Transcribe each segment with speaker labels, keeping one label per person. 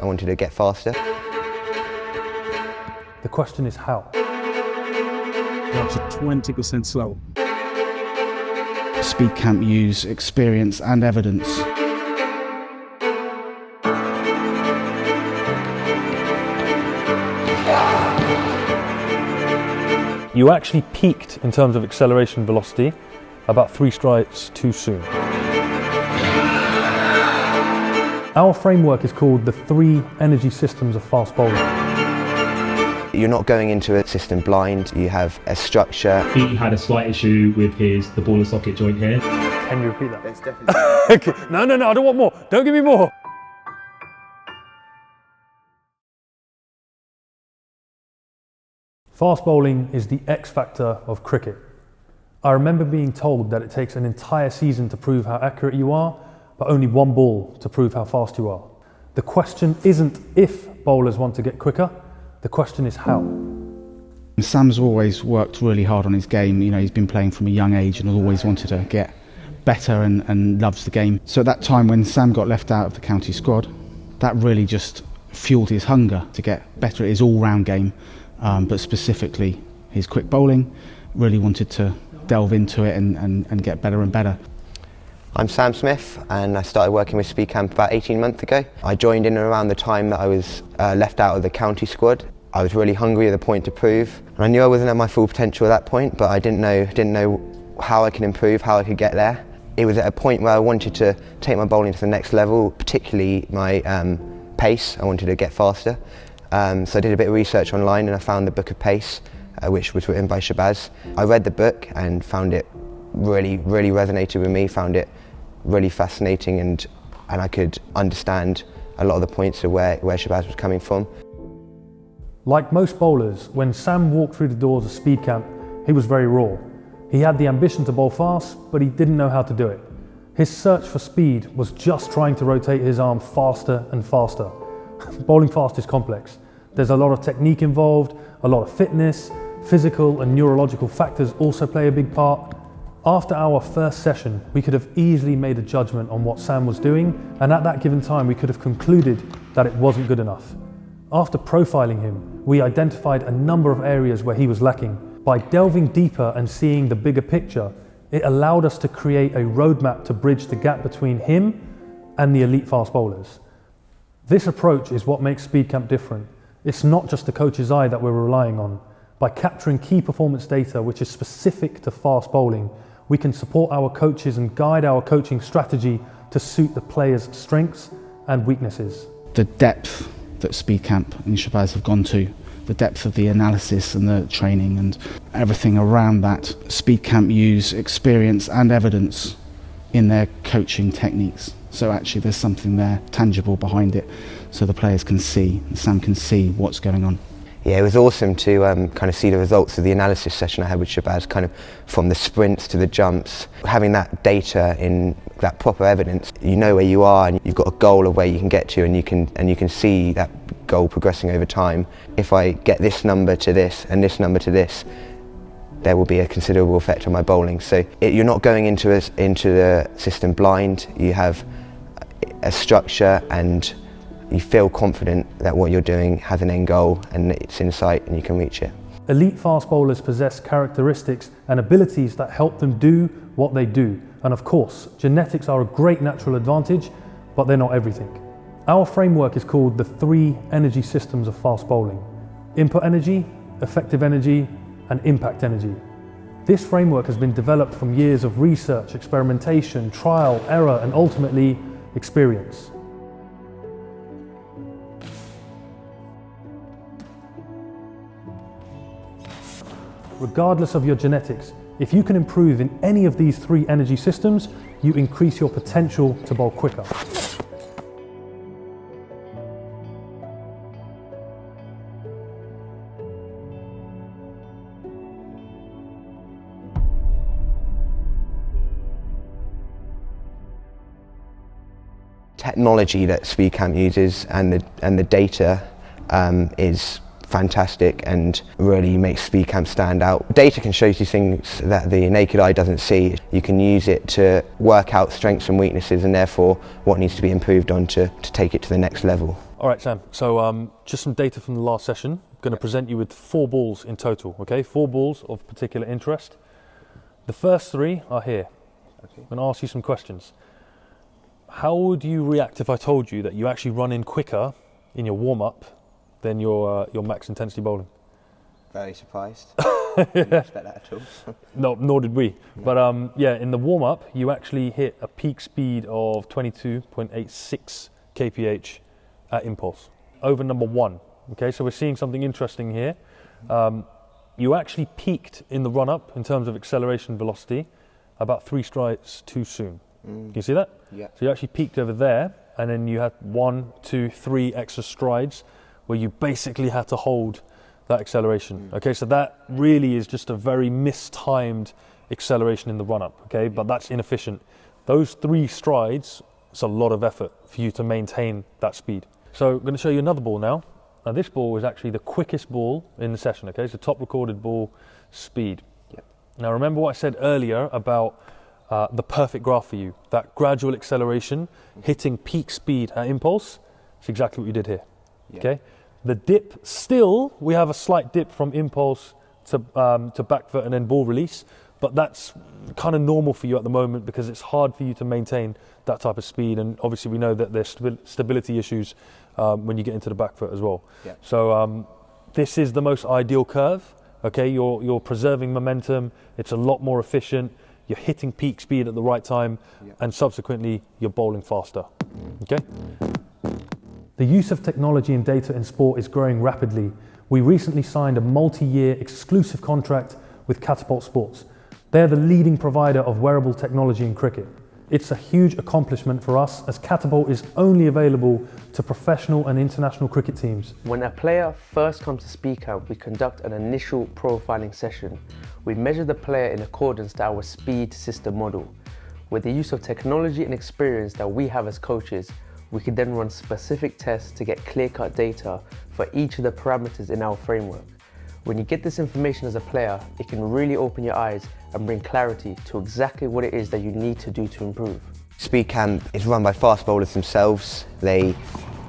Speaker 1: I wanted to get faster.
Speaker 2: The question is how?
Speaker 3: You're up to 20% slower.
Speaker 4: SpeedCamp use experience and evidence.
Speaker 2: You actually peaked in terms of acceleration velocity about 3 strides too soon. Our framework is called the 3 energy systems of fast bowling.
Speaker 1: You're not going into a system blind, you have a structure.
Speaker 5: He had a slight issue with the ball and socket joint here.
Speaker 2: Can you repeat that?
Speaker 1: That's definitely
Speaker 2: Okay. No, I don't want more. Don't give me more. Fast bowling is the X factor of cricket. I remember being told that it takes an entire season to prove how accurate you are, but only 1 ball to prove how fast you are. The question isn't if bowlers want to get quicker, the question is how.
Speaker 4: Sam's always worked really hard on his game. You know, he's been playing from a young age and has always wanted to get better and loves the game. So at that time when Sam got left out of the county squad, that really just fueled his hunger to get better at his all-round game, but specifically his quick bowling. Really wanted to delve into it and get better and better.
Speaker 1: I'm Sam Smith and I started working with SpeedCamp about 18 months ago. I joined in around the time that I was left out of the county squad. I was really hungry at the point to prove, and I knew I wasn't at my full potential at that point, but I didn't know how I could improve, how I could get there. It was at a point where I wanted to take my bowling to the next level, particularly my pace. I wanted to get faster. So I did a bit of research online and I found the Book of Pace, which was written by Shabazz. I read the book and found it really resonated with me, found it really fascinating, and I could understand a lot of the points of where Shabazz was coming from.
Speaker 2: Like most bowlers, when Sam walked through the doors of SpeedCamp, he was very raw. He had the ambition to bowl fast, but he didn't know how to do it. His search for speed was just trying to rotate his arm faster and faster. Bowling fast is complex. There's a lot of technique involved, a lot of fitness, physical and neurological factors also play a big part. After our first session, we could have easily made a judgment on what Sam was doing, and at that given time we could have concluded that it wasn't good enough. After profiling him, we identified a number of areas where he was lacking. By delving deeper and seeing the bigger picture, it allowed us to create a roadmap to bridge the gap between him and the elite fast bowlers. This approach is what makes SpeedCamp different. It's not just the coach's eye that we're relying on. By capturing key performance data which is specific to fast bowling, we can support our coaches and guide our coaching strategy to suit the players' strengths and weaknesses.
Speaker 4: The depth that SpeedCamp and Shabazz have gone to, the depth of the analysis and the training and everything around that, SpeedCamp use experience and evidence in their coaching techniques. So actually there's something there tangible behind it, so the players can see, and Sam can see what's going on.
Speaker 1: Yeah, it was awesome to kind of see the results of the analysis session I had with Shabazz, kind of from the sprints to the jumps. Having that data in that proper evidence, you know where you are and you've got a goal of where you can get to, and you can see that goal progressing over time. If I get this number to this and this number to this, there will be a considerable effect on my bowling. So you're not going into the system blind. You have a structure and you feel confident that what you're doing has an end goal and it's in sight and you can reach it.
Speaker 2: Elite fast bowlers possess characteristics and abilities that help them do what they do. And of course, genetics are a great natural advantage, but they're not everything. Our framework is called the 3 energy systems of fast bowling: input energy, effective energy, and impact energy. This framework has been developed from years of research, experimentation, trial, error, and ultimately experience. Regardless of your genetics, if you can improve in any of these 3 energy systems, you increase your potential to bowl quicker.
Speaker 1: Technology that SpeedCamp uses and the data is fantastic and really makes SpeedCamp stand out. Data can show you things that the naked eye doesn't see. You can use it to work out strengths and weaknesses and therefore what needs to be improved on to take it to the next level.
Speaker 2: All right, Sam, so just some data from the last session. I'm going to present you with 4 balls in total, okay? 4 balls of particular interest. The first 3 are here. Okay. I'm going to ask you some questions. How would you react if I told you that you actually run in quicker in your warm-up than your max intensity bowling?
Speaker 1: Very surprised. Didn't expect that at all.
Speaker 2: No, nor did we. No. But yeah, in the warm-up, you actually hit a peak speed of 22.86 kph at impulse over number 1. Okay, so we're seeing something interesting here. You actually peaked in the run-up in terms of acceleration velocity about 3 strides too soon. Can you see that?
Speaker 1: Yeah.
Speaker 2: So you actually peaked over there, and then you had 1, 2, 3 extra strides where you basically had to hold that acceleration. Okay, so that really is just a very mistimed acceleration in the run-up. Okay, but that's inefficient. Those 3 strides, it's a lot of effort for you to maintain that speed. So I'm going to show you another ball now. Now this ball is actually the quickest ball in the session, okay? It's the top recorded ball speed.
Speaker 1: Yep.
Speaker 2: Now remember what I said earlier about the perfect graph for you. That gradual acceleration, hitting peak speed at impulse, it's exactly what you did here, okay? The dip, still, we have a slight dip from impulse to back foot and then ball release, but that's kind of normal for you at the moment because it's hard for you to maintain that type of speed, and obviously we know that there's stability issues when you get into the back foot as well.
Speaker 1: Yeah.
Speaker 2: So this is the most ideal curve. Okay, you're preserving momentum. It's a lot more efficient. You're hitting peak speed at the right time, and subsequently you're bowling faster. Okay. The use of technology and data in sport is growing rapidly. We recently signed a multi-year exclusive contract with Catapult Sports. They're the leading provider of wearable technology in cricket. It's a huge accomplishment for us, as Catapult is only available to professional and international cricket teams.
Speaker 6: When a player first comes to SpeedCamp, we conduct an initial profiling session. We measure the player in accordance to our speed system model. With the use of technology and experience that we have as coaches, we can then run specific tests to get clear-cut data for each of the parameters in our framework. When you get this information as a player, it can really open your eyes and bring clarity to exactly what it is that you need to do to improve.
Speaker 1: SpeedCamp is run by fast bowlers themselves. They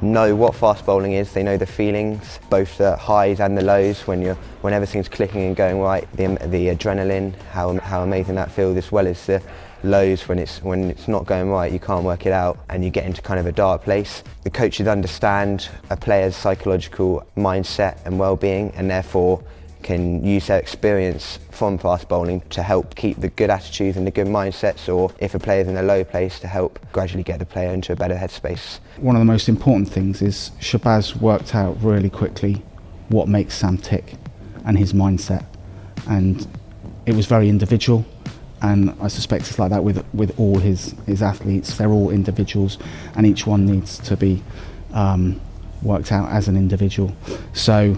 Speaker 1: know what fast bowling is, they know the feelings, both the highs and the lows when everything's clicking and going right, the adrenaline, how amazing that feels, as well as the lows when it's not going right, you can't work it out and you get into kind of a dark place. The coaches understand a player's psychological mindset and well-being, and therefore can use their experience from fast bowling to help keep the good attitudes and the good mindsets, or if a player's in a low place, to help gradually get the player into a better headspace.
Speaker 4: One of the most important things is Shabazz worked out really quickly what makes Sam tick and his mindset, and it was very individual. And I suspect it's like that with all his athletes. They're all individuals, and each one needs to be worked out as an individual. So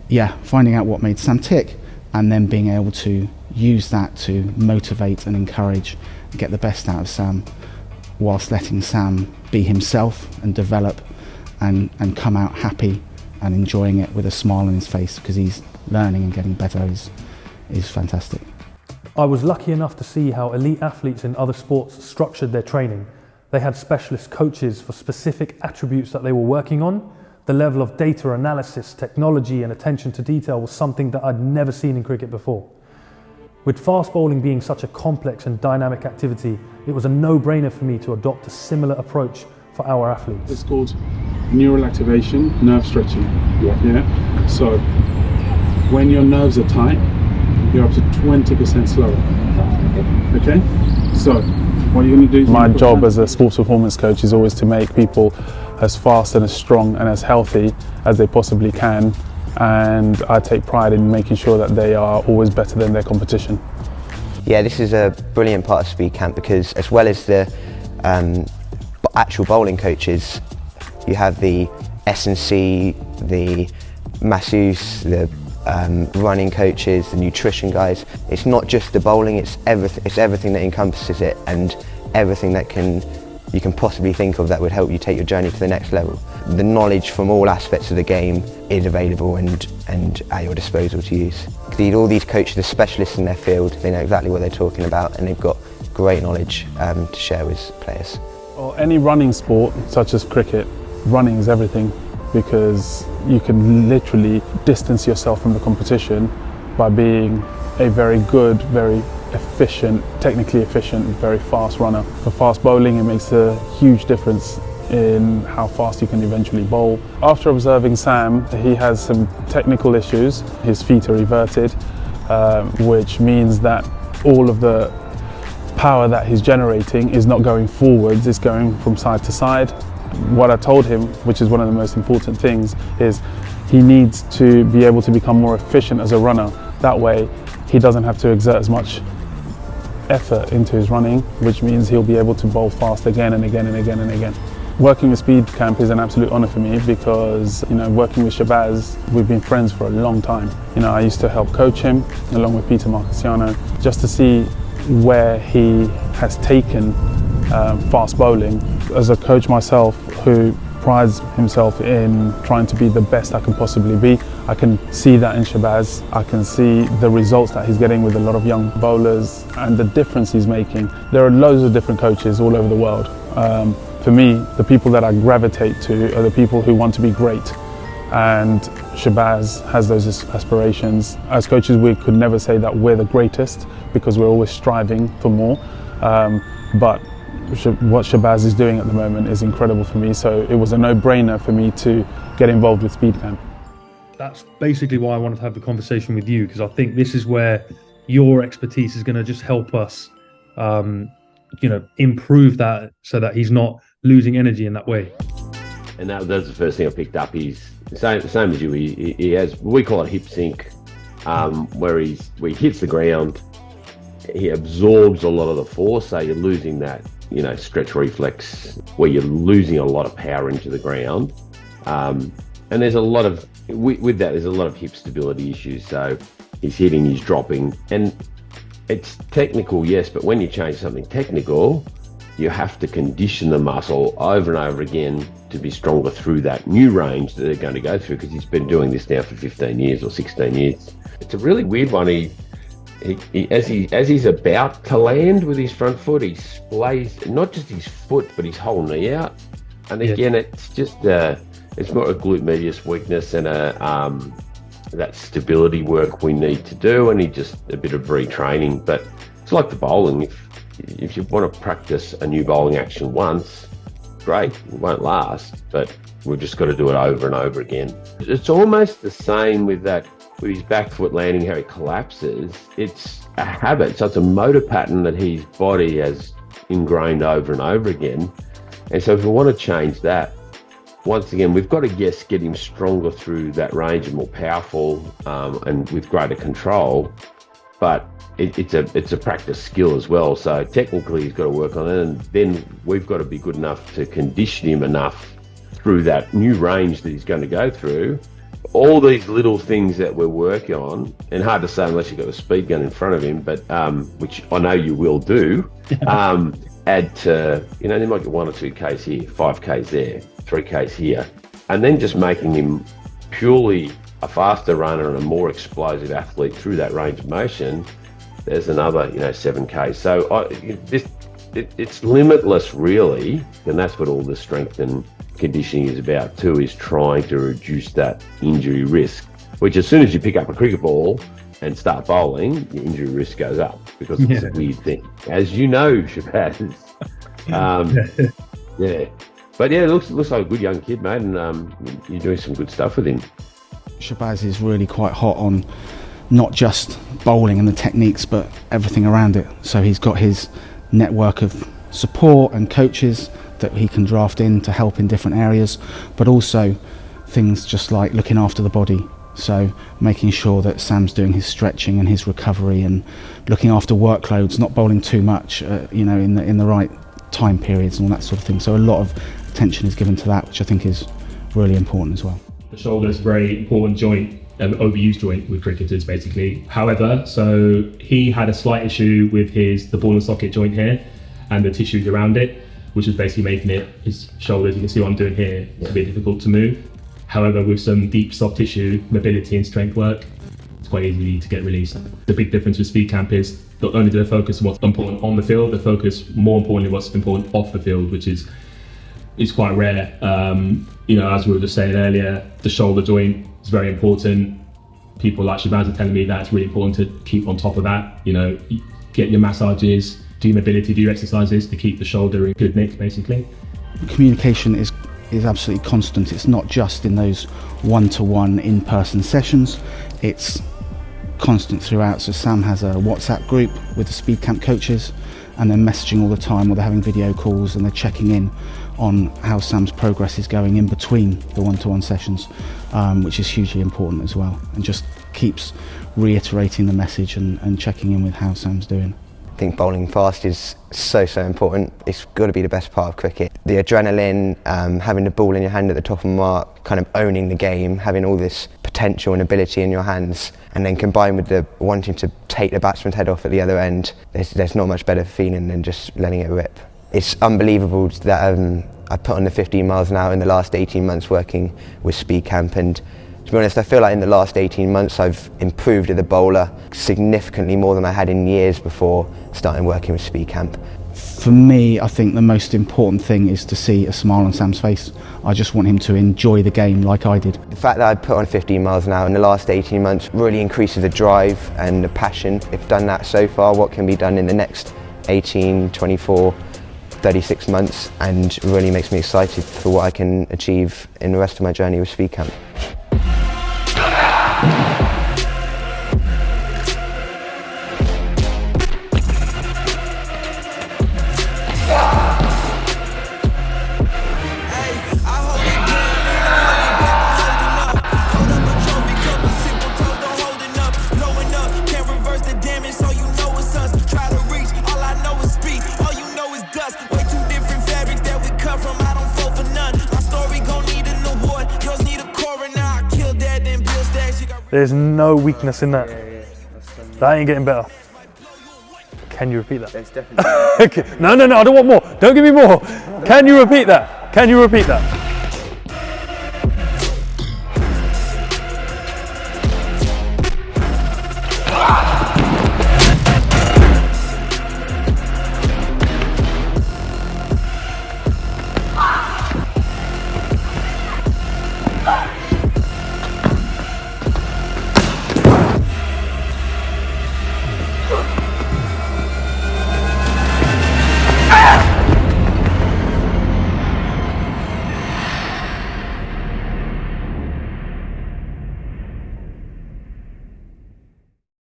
Speaker 4: yeah, finding out what made Sam tick, and then being able to use that to motivate and encourage and get the best out of Sam, whilst letting Sam be himself and develop and come out happy and enjoying it with a smile on his face because he's learning and getting better is fantastic.
Speaker 2: I was lucky enough to see how elite athletes in other sports structured their training. They had specialist coaches for specific attributes that they were working on. The level of data analysis, technology and attention to detail was something that I'd never seen in cricket before. With fast bowling being such a complex and dynamic activity, it was a no-brainer for me to adopt a similar approach for our athletes.
Speaker 3: It's called neural activation, nerve stretching. Yeah. So when your nerves are tight, you're up to 20% slower. Okay? So, what you're going to do...
Speaker 7: My job as a sports performance coach is always to make people as fast and as strong and as healthy as they possibly can, and I take pride in making sure that they are always better than their competition.
Speaker 1: Yeah, this is a brilliant part of SpeedCamp because, as well as the actual bowling coaches, you have the S&C, the masseuse, the running coaches, the nutrition guys. It's not just the bowling, it's everything that encompasses it, and everything that you can possibly think of that would help you take your journey to the next level. The knowledge from all aspects of the game is available and at your disposal to use. All these coaches are specialists in their field, they know exactly what they're talking about, and they've got great knowledge to share with players.
Speaker 7: Or any running sport, such as cricket, running is everything, because you can literally distance yourself from the competition by being a very good, very efficient, technically efficient, very fast runner. For fast bowling, it makes a huge difference in how fast you can eventually bowl. After observing Sam, he has some technical issues. His feet are everted, which means that all of the power that he's generating is not going forwards, it's going from side to side. What I told him, which is one of the most important things, is he needs to be able to become more efficient as a runner. That way he doesn't have to exert as much effort into his running, which means he'll be able to bowl fast again and again and again and again. Working with SpeedCamp is an absolute honour for me because, working with Shabazz, we've been friends for a long time. I used to help coach him along with Peter Marcasiano, just to see where he has taken fast bowling. As a coach myself who prides himself in trying to be the best I can possibly be, I can see that in Shabazz. I can see the results that he's getting with a lot of young bowlers and the difference he's making. There are loads of different coaches all over the world. For me, the people that I gravitate to are the people who want to be great, and Shabazz has those aspirations. As coaches, we could never say that we're the greatest because we're always striving for more, but what Shabazz is doing at the moment is incredible for me, so it was a no-brainer for me to get involved with SpeedCamp.
Speaker 2: That's basically why I wanted to have the conversation with you, because I think this is where your expertise is going to just help us improve that so that he's not losing energy in that way.
Speaker 8: And that's the first thing I picked up. He's same as you. He has, we call it hip sync, where he hits the ground, he absorbs a lot of the force, so you're losing that stretch reflex where you're losing a lot of power into the ground, and there's a lot of with that there's a lot of hip stability issues. So he's hitting, he's dropping, and it's technical, yes, but when you change something technical, you have to condition the muscle over and over again to be stronger through that new range that they're going to go through, because he's been doing this now for 15 years or 16 years. It's a really weird one. As he's about to land with his front foot, he splays not just his foot but his whole knee out, and again it's just it's more a glute medius weakness and that stability work we need to do, and just a bit of retraining. But it's like the bowling. If you want to practice a new bowling action once, great, it won't last, but we've just got to do it over and over again. It's almost the same with his back foot landing, how he collapses. It's a habit, so it's a motor pattern that his body has ingrained over and over again. And so if we want to change that, once again, we've got to get him stronger through that range and more powerful, and with greater control. But it's a practice skill as well. So technically he's got to work on it, and then we've got to be good enough to condition him enough through that new range that he's going to go through. All these little things that we're working on, and hard to say unless you've got a speed gun in front of him, but which I know you will do, add to, they might get 1 or 2 Ks here, 5 Ks there, 3 Ks here, and then just making him purely a faster runner and a more explosive athlete through that range of motion. There's another 7 Ks. So it's limitless really, and that's what all the strength and conditioning is about too, is trying to reduce that injury risk, which as soon as you pick up a cricket ball and start bowling, your injury risk goes up, because it's a weird thing, as you know, Shabazz. But it looks like a good young kid, mate, and you're doing some good stuff with him.
Speaker 4: Shabazz is really quite hot on not just bowling and the techniques, but everything around it. So he's got his network of support and coaches that he can draft in to help in different areas, but also things just like looking after the body. So making sure that Sam's doing his stretching and his recovery, and looking after workloads, not bowling too much, in the right time periods and all that sort of thing. So a lot of attention is given to that, which I think is really important as well.
Speaker 5: The shoulder is a very important joint, overused joint with cricketers basically. However, so he had a slight issue with the ball and socket joint here and the tissues around it, which is basically making his shoulders, you can see what I'm doing here, it's a bit difficult to move. However, with some deep soft tissue, mobility and strength work, it's quite easy to get released. The big difference with SpeedCamp is not only do they focus on what's important on the field, they focus more importantly what's important off the field, which is is quite rare. You know, as we were just saying earlier, the shoulder joint is very important. People like Shabazz are telling me that it's really important to keep on top of that. You know, get your massages, do your mobility, do your exercises to keep the shoulder in good nick, basically.
Speaker 4: Communication is absolutely constant. It's not just in those one-to-one in-person sessions, it's constant throughout. So Sam has a WhatsApp group with the SpeedCamp coaches, and they're messaging all the time, or they're having video calls and they're checking in on how Sam's progress is going in between the one-to-one sessions, which is hugely important as well, and just keeps reiterating the message and checking in with how Sam's doing.
Speaker 1: I think bowling fast is so important. It's got to be the best part of cricket. The adrenaline, having the ball in your hand at the top of the mark, kind of owning the game, having all this potential and ability in your hands, and then combined with the wanting to take the batsman's head off at the other end, there's not much better feeling than just letting it rip. It's unbelievable that I put on the 15 miles an hour in the last 18 months working with SpeedCamp, and to be honest, I feel like in the last 18 months I've improved as a bowler significantly more than I had in years before starting working with SpeedCamp.
Speaker 4: For me, I think the most important thing is to see a smile on Sam's face. I just want him to enjoy the game like I did.
Speaker 1: The fact that I put on 15 miles an hour in the last 18 months really increases the drive and the passion. If I've done that so far, what can be done in the next 18, 24, 36 months, and really makes me excited for what I can achieve in the rest of my journey with SpeedCamp.
Speaker 2: There's no weakness in that. That ain't getting better. Can you repeat that?
Speaker 6: There's definitely.
Speaker 2: Okay. No, I don't want more. Don't give me more. Can you repeat that? Can you repeat that?